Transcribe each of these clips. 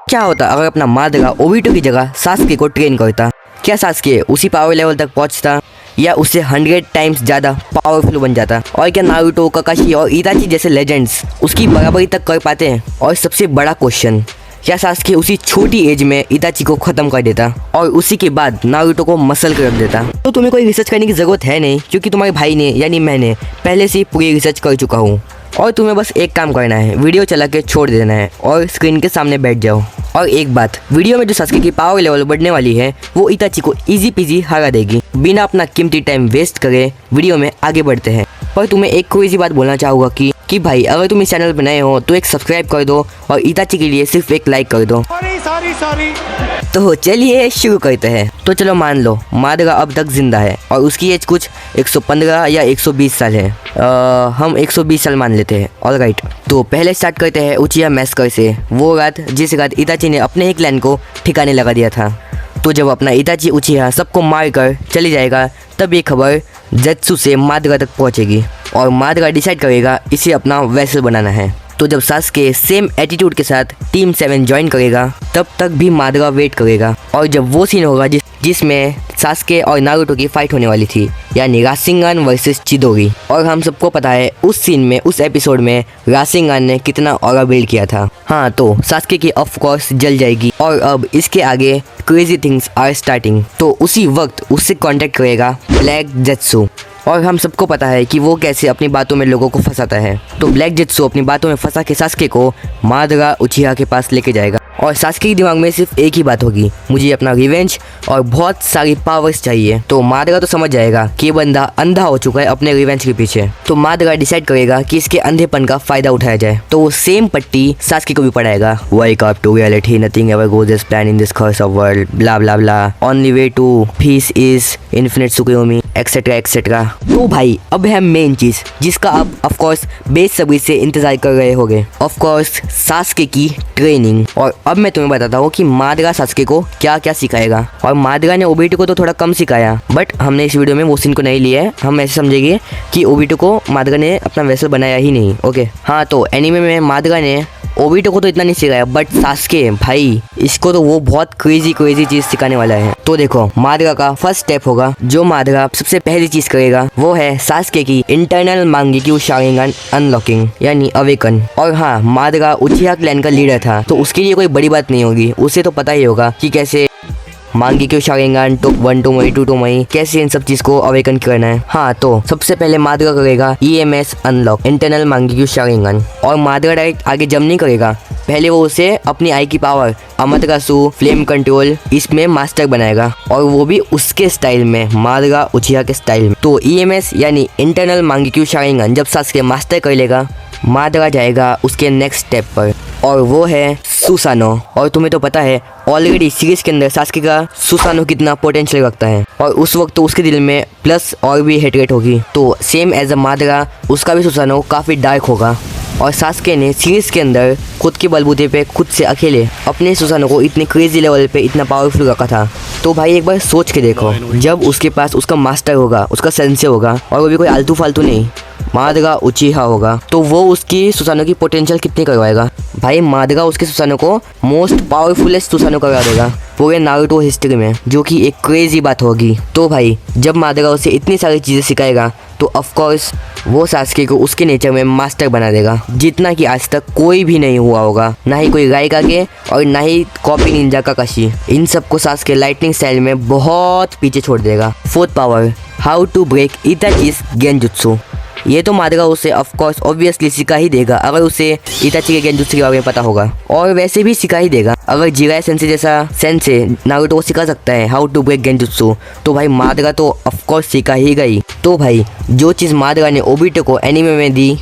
क्या होता अगर अपना मादगा ओबिटो की जगह सास्के को ट्रेन करता? क्या सास्के उसी पावर लेवल तक पहुंचता या उससे 100 टाइम्स ज़्यादा पावरफुल बन जाता? और क्या नारुतो, काकाशी और इताची जैसे लेजेंड्स उसकी बराबरी तक कर पाते हैं? और सबसे बड़ा क्वेश्चन, क्या सास्के उसी छोटी एज में इताची को ख़त्म कर देता और उसी के बाद नारुतो को मसल कर रख देता? तो तुम्हें कोई रिसर्च करने की ज़रूरत है नहीं, क्योंकि तुम्हारे भाई ने यानी मैंने पहले से ही पूरी रिसर्च कर चुका हूँ। और तुम्हें बस एक काम करना है, वीडियो चला के छोड़ देना है और स्क्रीन के सामने बैठ जाओ। और एक बात, वीडियो में जो सास्के की पावर लेवल बढ़ने वाली है वो इताची को इजी पीजी हरा देगी। बिना अपना कीमती टाइम वेस्ट करे वीडियो में आगे बढ़ते हैं। पर तुम्हें एक कोई सी बात बोलना चाहूँगा कि भाई अगर तुम इस चैनल पर नए हो तो एक सब्सक्राइब कर दो और इताची के लिए सिर्फ एक लाइक कर दो। सॉरी। तो चलिए शुरू करते हैं। तो चलो मान लो मादगा अब तक जिंदा है और उसकी एज कुछ 115 या 120 साल है। हम 120 साल मान लेते हैं। ऑलराइट, तो पहले स्टार्ट करते हैं उचिहा मैसकर से, वो रात जिस रात इताची ने अपने ही क्लैन को ठिकाने लगा दिया था। तो जब अपना इताची उचिहा सबको मार कर चली जाएगा तब ये खबर जेत्सु से मादगा तक पहुंचेगी और मादगा डिसाइड करेगा इसे अपना वेसल बनाना है। तो जब सास्के सेम एटीट्यूड के साथ टीम 7 ज्वाइन करेगा तब तक भी मादगा वेट करेगा। और जब वो सीन होगा जिसमें सास्के और नारुतो की फाइट होने वाली थी, यानी रासिंगन वर्सेस चिदोरी, और हम सबको पता है उस सीन में, उस एपिसोड में रासिंगन ने कितना ऑरा बिल्ड किया था। हाँ, तो सास्के की ऑफ कोर्स जल जाएगी और अब इसके आगे क्रेजी थिंग्स आर स्टार्टिंग। तो उसी वक्त उससे कांटेक्ट करेगा ब्लैक जेत्सु और हम सबको पता है कि वो कैसे अपनी बातों में लोगों को फंसाता है। तो ब्लैक जेत्सु अपनी बातों में फंसा के सास्के को मादगा उचिहा के पास लेके जाएगा और सास्के के दिमाग में सिर्फ एक ही बात होगी, मुझे अपना रिवेंज और बहुत सारी पावर्स चाहिए। तो मादगा तो समझ जाएगा कि ये बंदा अंधा हो चुका है अपने रिवेंज के पीछे। तो मादगा डिसाइड करेगा कि इसके अंधेपन का फायदा उठाया जाए। तो वो सेम पट्टी सास्के को भी पढ़ाएगा, wake up to reality, nothing ever goes as plan in this curse of world, blah blah blah, only way to peace is infinite Tsukuyomi, etcetera etcetera. तो भाई अब है मेन चीज जिसका आप ऑफ कोर्स बेसब्री से इंतजार कर रहे होंगे, ऑफ कोर्स सास्के की ट्रेनिंग। और अब मैं तुम्हें बताता हूँ कि मादगा सास्के को क्या क्या सिखाएगा। और मादगा ने ओबिटो को तो थोड़ा कम सिखाया, बट हमने इस वीडियो में वो सीन को नहीं लिया है। हम ऐसे समझेंगे कि ओबिटो को मादगा ने अपना वेसल बनाया ही नहीं। ओके, हाँ, तो एनीमे में मादगा ने ओबिटो को तो इतना नहीं सिखाया, बट सास्के भाई इसको तो वो बहुत क्रेजी चीज सिखाने वाला है। तो देखो, मादगा का फर्स्ट स्टेप होगा, जो मादगा सबसे पहली चीज करेगा वो है सास्के की इंटरनल मांगेक्यू शारिंगन अनलॉकिंग, यानी अवेकन। और हाँ, मादगा उचिहा क्लैन का लीडर था, तो उसके लिए कोई बड़ी बात नहीं होगी, उसे तो पता ही होगा कि कैसे मांगेक्यू शारिंगन, टॉप 1 टोमोई 2 टोमोई, कैसे इन सब चीज को अवेकन करना है। हाँ, तो सबसे पहले मादगा करेगा EMS unlock, internal Mangekyo Sharingan. और मादगा डायरेक्ट आगे जंप नहीं करेगा, पहले वो उसे अपनी आई की पावर अमातेरासु, फ्लेम कंट्रोल, इसमें मास्टर बनाएगा और वो भी उसके स्टाइल में, मादगा उचिहा के स्टाइल में। तो EMS यानी इंटरनल मांगेक्यू शारिंगन जब सास्के मास्टर कर लेगा, मादगा जाएगा उसके नेक्स्ट स्टेप पर और वो है सुसानो। और तुम्हें तो पता है ऑलरेडी सीरीज के अंदर सास्के का सुसानो कितना पोटेंशियल रखता है और उस वक्त तो उसके दिल में प्लस और भी हेटरेट होगी। तो सेम एज अ मादगा उसका भी सुसानो काफ़ी डार्क होगा। और सास्के ने सीरीज के अंदर खुद के बलबूते पे खुद से अकेले अपने सुसानो को इतने क्रेजी लेवल पे इतना पावरफुल रखा था। तो भाई एक बार सोच के देखो, जब उसके पास उसका मास्टर होगा, उसका सेंसे होगा, और वो भी कोई आलतू फालतू नहीं, मादगा उचिहा होगा, तो वो उसकी सुसानो की पोटेंशियल कितनी करवाएगा। भाई मादगा उसके सुसानो को मोस्ट पावरफुलेस्ट सुसानो करवा देगा पूरे नारुतो हिस्ट्री में, जो कि एक क्रेजी बात होगी। तो भाई जब मादगा उसे इतनी सारी चीज़ें सिखाएगा तो ऑफ कोर्स वो सास्के को उसके नेचर में मास्टर बना देगा, जितना कि आज तक कोई भी नहीं हुआ होगा, ना ही कोई राइकागे और ना ही कॉपी निंजा काकाशी। इन सबको सास्के लाइटनिंग स्टाइल में बहुत पीछे छोड़ देगा। Fourth power, how to break Itachi's genjutsu. ये तो मादगा उसे ऑफ कोर्स ऑब्वियसली सिखा ही देगा अगर उसे इताची के गेंजुत्सु के बारे में पता होगा, और वैसे भी सिखा ही देगा। अगर जिराय सेंसे जैसा सेंसे नारुतो को सिखा सकता है हाउ टू ब्रेक गेंजुत्सु, तो भाई मादगा तो ऑफ कोर्स सिखा ही गई। तो भाई जो चीज़ मादगा ने ओबिटो को एनीमे में दी,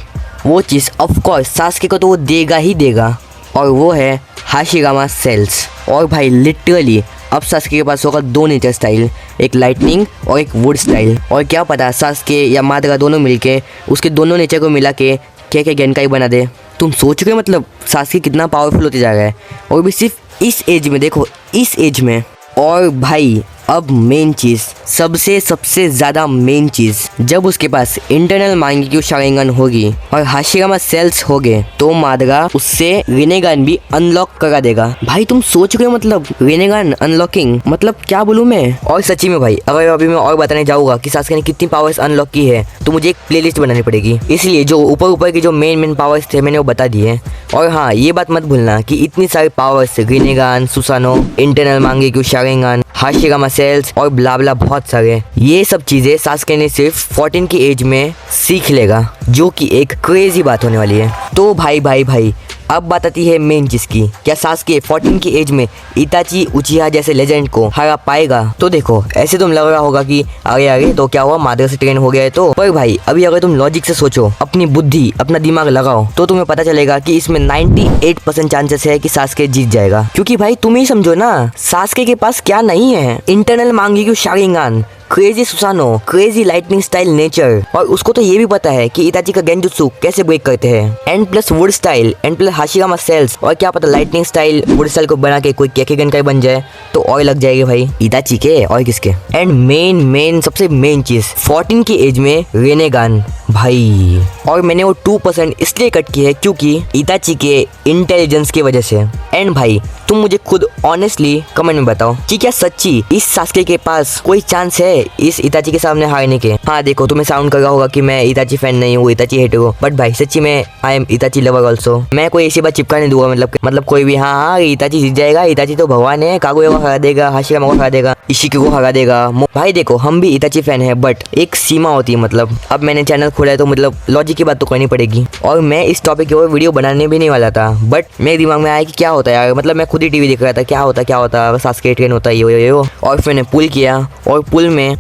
वो चीज़ ऑफ कोर्स सास्के को तो वो देगा ही देगा, और वो है हाशिरामा सेल्स। और भाई लिटरली अब सास्के के पास होगा 2 नेचर स्टाइल, एक लाइटनिंग और एक वुड स्टाइल। और क्या पता सास्के या मादगा दोनों मिलके उसके दोनों नेचर को मिला के क्या गेनकाई बना दे। तुम सोच रहे हो मतलब सास्के कितना पावरफुल होते जा रहा है, और भी सिर्फ इस एज में। देखो इस एज में। और भाई अब मेन चीज, सबसे सबसे ज्यादा मेन चीज, जब उसके पास इंटरनल मांगेक्यू शारिंगन होगी और हाशिरामा सेल्स होंगे तो मादगा उससे रिनेगान भी अनलॉक करा देगा। भाई तुम सोच रहे हो मतलब रिनेगान अनलॉकिंग, मतलब क्या बोलूं मैं। और सच्ची में भाई अगर अभी मैं और बताने जाऊंगा कि सास्के ने कितनी पावर्स अनलॉक की है तो मुझे एक प्लेलिस्ट बनानी पड़ेगी, इसलिए जो ऊपर ऊपर के जो मेन पावर्स थे मैंने वो बता दिए। और हाँ ये बात मत भूलना कि इतनी सारी powers, Rinnegan, Susanoo, internal Mangekyo Sharingan, Hashirama cells और ब्ला ब्ला बहुत सारे, ये सब चीजें सास्के ने सिर्फ 14 की एज में सीख लेगा, जो कि एक क्रेजी बात होने वाली है। तो भाई अब बात आती है मेन चीज की, क्या सास्के 14 की एज में इताची उचिहा जैसे लेजेंड को हरा पाएगा। तो देखो ऐसे तुम लग रहा होगा कि आगे तो क्या हुआ, मादगा से ट्रेन हो गया है तो, पर भाई अभी अगर तुम लॉजिक से सोचो, अपनी बुद्धि अपना दिमाग लगाओ तो तुम्हें पता चलेगा कि इसमें 98% चांसेस है कि सास्के जीत जाएगा। क्योंकि भाई तुम ही समझो ना, सास्के के पास क्या नहीं है, internal Mangekyo Sharingan, crazy Susanoo, crazy lightning style nature, और उसको तो ये भी पता है कि इताची का गेंजुत्सु कैसे ब्रेक करते हैं, and plus wood style, and plus Hashirama cells, और क्या पता लाइटनिंग स्टाइल वुड स्टाइल को बना के कोई केकेगन का बन जाए तो और लग जाएगी भाई इताची के और किसके। एंड मेन सबसे मेन चीज, 14 की एज में रेनेगान भाई, और मैंने वो 2% इसलिए कट की है क्योंकि इताची के इंटेलिजेंस की वजह से। एंड भाई तुम मुझे खुद ऑनेस्टली कमेंट में बताओ कि क्या सच्ची इस सास्के के पास कोई चांस है इस इताची के सामने हारने के। हाँ देखो तुम्हें साउंड कर रहा होगा कि मैं इताची फैन नहीं हूँ, इताची हेटर हूँ, बट भाई सच्ची में आई एम इताची लवर ऑल्सो। मैं कोई ऐसी बात चिपका नहीं दूंगा, मतलब कोई भी हाँ इताची जीत जाएगा, इताची तो भगवान है, कागुया को हरा देगा, हाशिरामा को हरा देगा, इशिकी को हरा देगा। भाई देखो हम भी इताची फैन है, बट एक सीमा होती है। मतलब अब मैंने चैनल खोला है तो मतलब लॉजिक की बात तो करनी पड़ेगी, और मैं इस टॉपिक के ऊपर वीडियो बनाने भी नहीं वाला था, बट मेरे दिमाग में आया कि क्या होता है यार, मतलब मैं खुद ही टीवी देख रहा था, क्या होता सास्के ट्रेन होता है यो, और फिर मैंने पुल किया और पुल में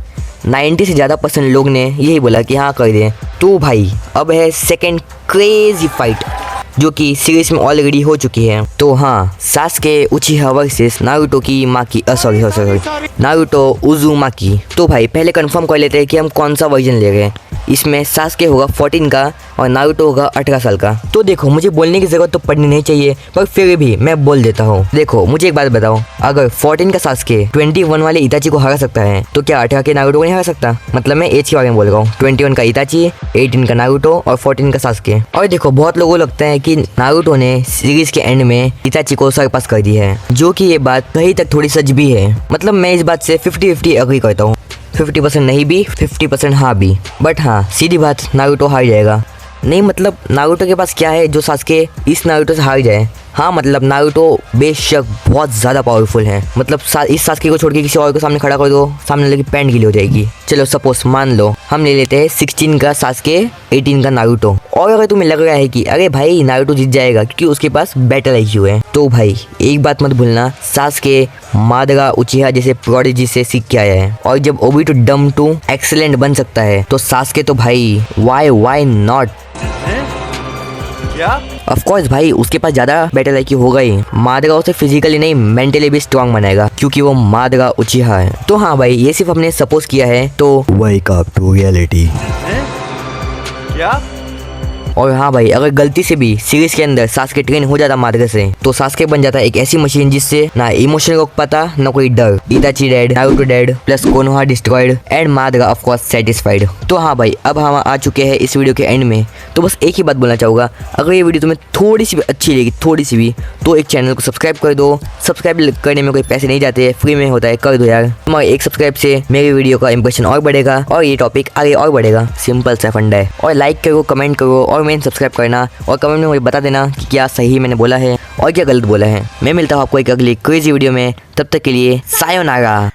90 से ज़्यादा % लोग ने यही बोला कि हाँ कर दे। तो भाई अब है सेकेंड क्रेजी फाइट जो कि सीरीज में ऑलरेडी हो चुकी है। तो हाँ सास्के उचिहा वर्सेस नारुतो की माँ की सॉरी नारुतो उज़ुमाकी। तो भाई पहले कंफर्म कर लेते हैं कि हम कौन सा वर्जन ले रहे हैं। इसमें सास्के होगा 14 का और नारुतो होगा 18 साल का। तो देखो मुझे बोलने की जरूरत तो पड़नी नहीं चाहिए, पर फिर भी मैं बोल देता हूँ। देखो मुझे एक बात बताओ, अगर 14 का सास्के 21 वाले इताची को हरा सकता है तो क्या 18 के नारुतो को नहीं हरा सकता। मतलब मैं एज के बारे में बोल रहा हूँ, 21 का इताची, 18 का नारुतो और 14 का सास्के। और देखो बहुत लोगों को लगता है कि नारुतो ने सीरीज के एंड में इताची को सरपास कर दी है, जो कि ये बात कहीं तक थोड़ी सच भी है। मतलब मैं इस बात से 50-50 एग्री करता हूँ, 50% नहीं भी, 50% हाँ भी। बट हाँ सीधी बात, नारुतो हार जाएगा। नहीं मतलब नारुतो के पास क्या है जो सास्के इस नारुतो से हार जाए। हाँ मतलब नारुतो बेशक बहुत ज़्यादा पावरफुल है, मतलब इस सास्के को छोड़ के किसी और को सामने खड़ा कर दो, सामने लगी पैंट गीली हो जाएगी। चलो सपोज मान लो हम ले लेते हैं 16 का सास्के, 18 का नारुतो। और अगर तुम्हें लग रहा है कि अरे भाई नारुतो जीत जाएगा क्योंकि उसके पास बेटर IQ है, तो भाई एक बात मत भूलना, सास्के मादगा उचिहा जैसे प्रोडिजी से सीख के आया है, और जब ओबिटो डम टू एक्सेलेंट बन सकता है तो सास्के तो भाई वाई नॉट। ऑफ कोर्स भाई उसके पास ज्यादा बेटर IQ होगा ही, मादगा उसे फिजिकली नहीं मेंटली भी स्ट्रांग बनाएगा क्योंकि वो मादगा उचिहा है। तो हाँ भाई ये सिर्फ हमने सपोज किया है, तो वेक अप टू रियलिटी। क्या? और हाँ भाई अगर गलती से भी सीरीज के अंदर सास्के ट्रेन हो जाता मादगा से तो सास्के बन जाता एक ऐसी मशीन जिससे ना इमोशन रोक पाता ना कोई डर। Itachi dead, Naruto dead, plus Konoha destroyed and Madara of course satisfied. तो हाँ भाई अब हम आ चुके हैं इस वीडियो के एंड में। तो बस एक ही बात बोलना चाहूँगा, अगर ये वीडियो तुम्हें थोड़ी सी भी अच्छी लगी, थोड़ी सी भी, तो एक चैनल को सब्सक्राइब कर दो। सब्सक्राइब करने में कोई पैसे नहीं जाते, फ्री में होता है, कर दो यार। तुम्हारे एक सब्सक्राइब से मेरी वीडियो का इंप्रेशन और बढ़ेगा और ये टॉपिक आगे और बढ़ेगा। सिंपल सा फंडा है। और लाइक करो, कमेंट करो और मेन सब्सक्राइब करना, और कमेंट में मुझे बता देना कि क्या सही मैंने बोला है और क्या गलत बोला है। मैं मिलता हूँ आपको एक अगली क्रेजी वीडियो में, तब तक के लिए सायोनारा।